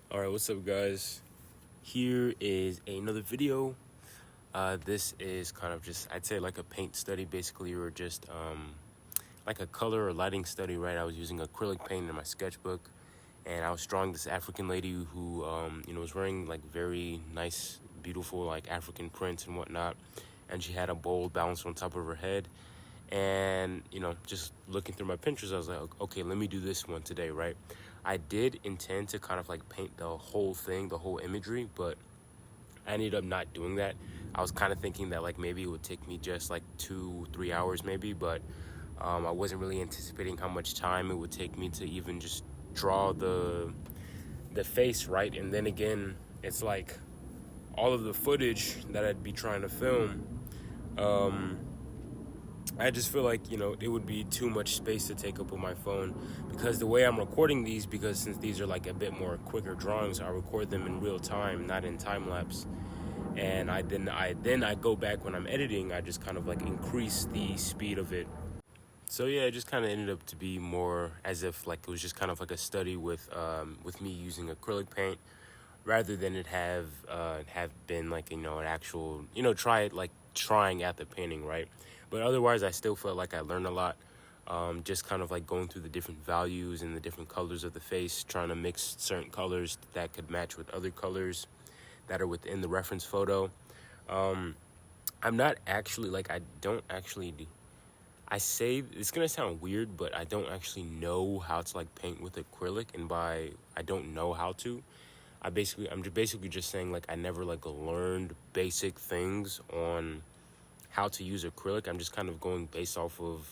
Alright, what's up guys? Here is another video. This is kind of just, I'd say like a paint study basically, or just like a color or lighting study, right? I was using acrylic paint in my sketchbook, and I was drawing this African lady who, was wearing like very nice, beautiful like African prints and whatnot, and she had a bowl balanced on top of her head. And just looking through my Pinterest, I was like, okay, let me do this one today, right? I did intend to kind of like paint the whole thing, the whole imagery, but I ended up not doing that. I was kind of thinking that like maybe it would take me just like 2-3 hours maybe, but I wasn't really anticipating how much time it would take me to even just draw the face, right? And then again, it's like all of the footage that I'd be trying to film, I just feel like, it would be too much space to take up with my phone, because the way I'm recording these, because since these are like a bit more quicker drawings, I record them in real time, not in time lapse. And I go back when I'm editing, I just kind of like increase the speed of it. So yeah, it just kind of ended up to be more as if like it was just kind of like a study with me using acrylic paint, rather than it have been like an actual trying at the painting, right? But otherwise, I still felt like I learned a lot, just kind of like going through the different values and the different colors of the face, trying to mix certain colors that could match with other colors that are within the reference photo. I'm not actually like I don't actually I say it's gonna sound weird, but I don't actually know how to like paint with acrylic, and by I don't know how to, I'm basically just saying like I never like learned basic things on how to use acrylic. I'm just kind of going based off of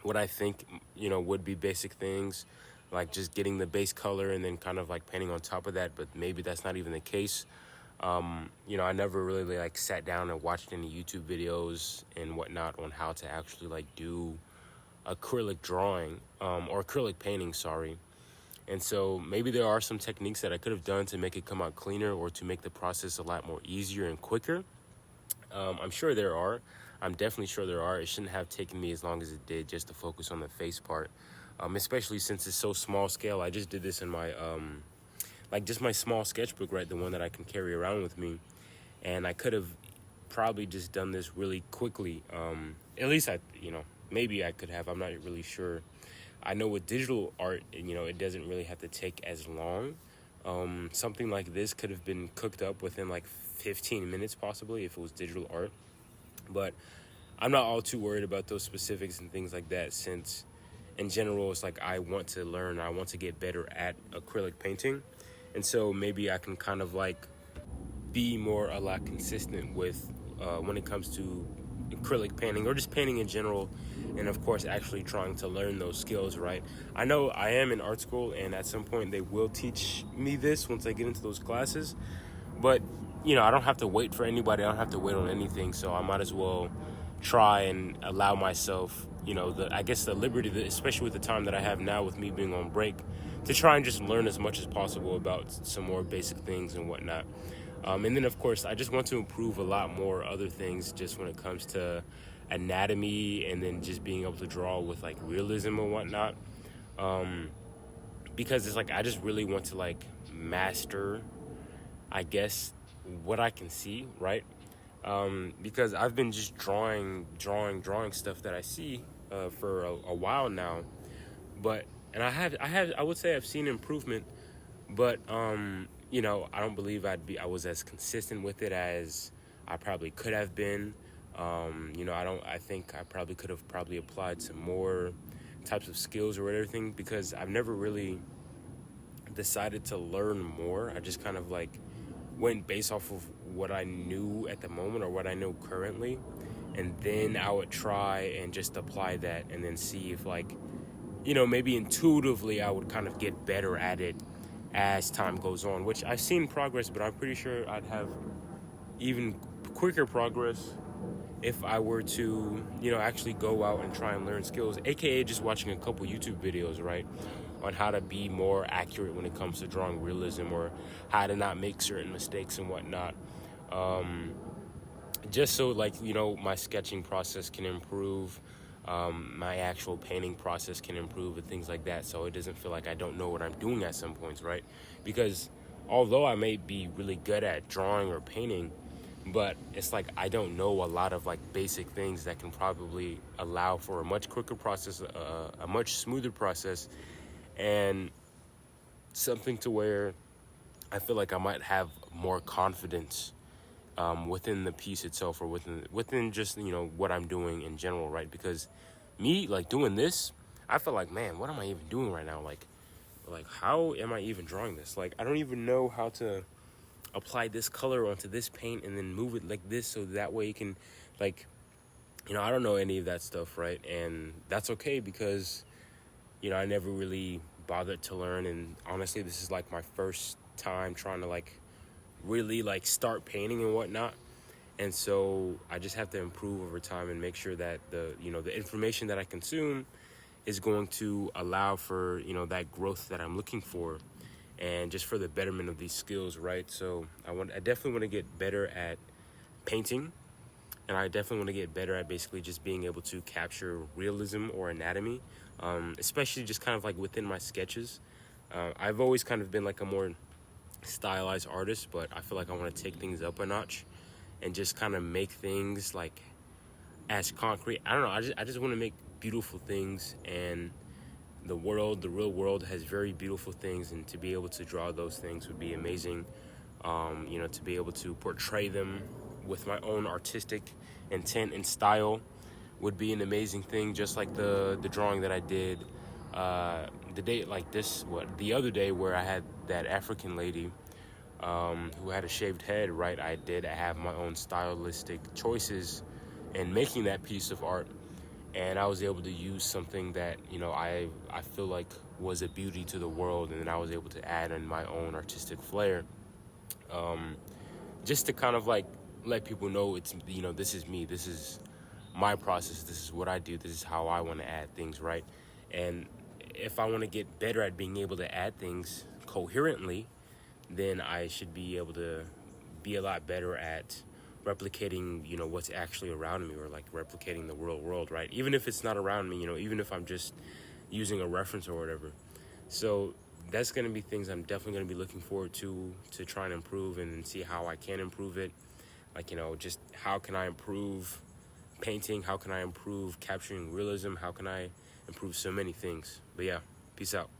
what I think would be basic things, like just getting the base color and then kind of like painting on top of that. But maybe that's not even the case. I never really like sat down and watched any YouTube videos and whatnot on how to actually like do acrylic drawing, or acrylic painting, sorry. And so maybe there are some techniques that I could have done to make it come out cleaner, or to make the process a lot more easier and quicker. I'm sure there are. I'm definitely sure there are. It shouldn't have taken me as long as it did just to focus on the face part, especially since it's so small scale. I just did this in my just my small sketchbook, right? The one that I can carry around with me. And I could have probably just done this really quickly. At least maybe I could have. I'm not really sure. I know with digital art, it doesn't really have to take as long. Something like this could have been cooked up within like 15 minutes possibly if it was digital art. But I'm not all too worried about those specifics and things like that, since in general it's like I want to learn, I want to get better at acrylic painting. And so maybe I can kind of like be more a lot consistent with when it comes to acrylic painting, or just painting in general, and of course actually trying to learn those skills, right? I know I am in art school, and at some point they will teach me this once I get into those classes, but I don't have to wait for anybody, I don't have to wait on anything, so I might as well try and allow myself the liberty, especially with the time that I have now with me being on break, to try and just learn as much as possible about some more basic things and whatnot. And then, of course, I just want to improve a lot more other things just when it comes to anatomy, and then just being able to draw with like realism and whatnot. Because it's like I just really want to like master, I guess, what I can see, right? Because I've been just drawing stuff that I see for a while now, but I would say I've seen improvement, but I don't believe I was as consistent with it as I probably could have been. I think I probably could have applied some more types of skills or everything, because I've never really decided to learn more. I just kind of like went based off of what I knew at the moment, or what I know currently, and then I would try and just apply that, and then see if like maybe intuitively I would kind of get better at it as time goes on, which I've seen progress, but I'm pretty sure I'd have even quicker progress if I were to, actually go out and try and learn skills, aka just watching a couple YouTube videos, right, on how to be more accurate when it comes to drawing realism, or how to not make certain mistakes and whatnot. Just so like, my sketching process can improve. my actual painting process can improve and things like that, so it doesn't feel like I don't know what I'm doing at some points, right? Because although I may be really good at drawing or painting, but it's like I don't know a lot of like basic things that can probably allow for a much quicker process, a much smoother process, and something to where I feel like I might have more confidence within the piece itself, or within just what I'm doing in general, right? Because me like doing this, I feel like, man, what am I even doing right now? Like how am I even drawing this? Like I don't even know how to apply this color onto this paint and then move it like this so that way you can like I don't know any of that stuff, right? And that's okay because I never really bothered to learn, and honestly this is like my first time trying to like really like start painting and whatnot. And so I just have to improve over time and make sure that the information that I consume is going to allow for that growth that I'm looking for, and just for the betterment of these skills, right? So I definitely want to get better at painting, and I definitely want to get better at basically just being able to capture realism or anatomy, especially just kind of like within my sketches. I've always kind of been like a more stylized artist, but I feel like I want to take things up a notch and just kind of make things like as concrete. I don't know. I just want to make beautiful things, and the real world has very beautiful things, and to be able to draw those things would be amazing. To be able to portray them with my own artistic intent and style would be an amazing thing. Just like the drawing that I did the day like this, the other day, where I had that African lady who had a shaved head, right? I have my own stylistic choices in making that piece of art, and I was able to use something that I feel like was a beauty to the world, and then I was able to add in my own artistic flair, just to kind of like let people know it's this is me, this is my process, this is what I do, this is how I want to add things, right? And if I want to get better at being able to add things coherently, then I should be able to be a lot better at replicating, what's actually around me, or like replicating the real world, right? Even if it's not around me, even if I'm just using a reference or whatever. So that's going to be things I'm definitely going to be looking forward to try and improve and see how I can improve it. Like, just how can I improve painting? How can I improve capturing realism? How can I improve so many things? But yeah, peace out.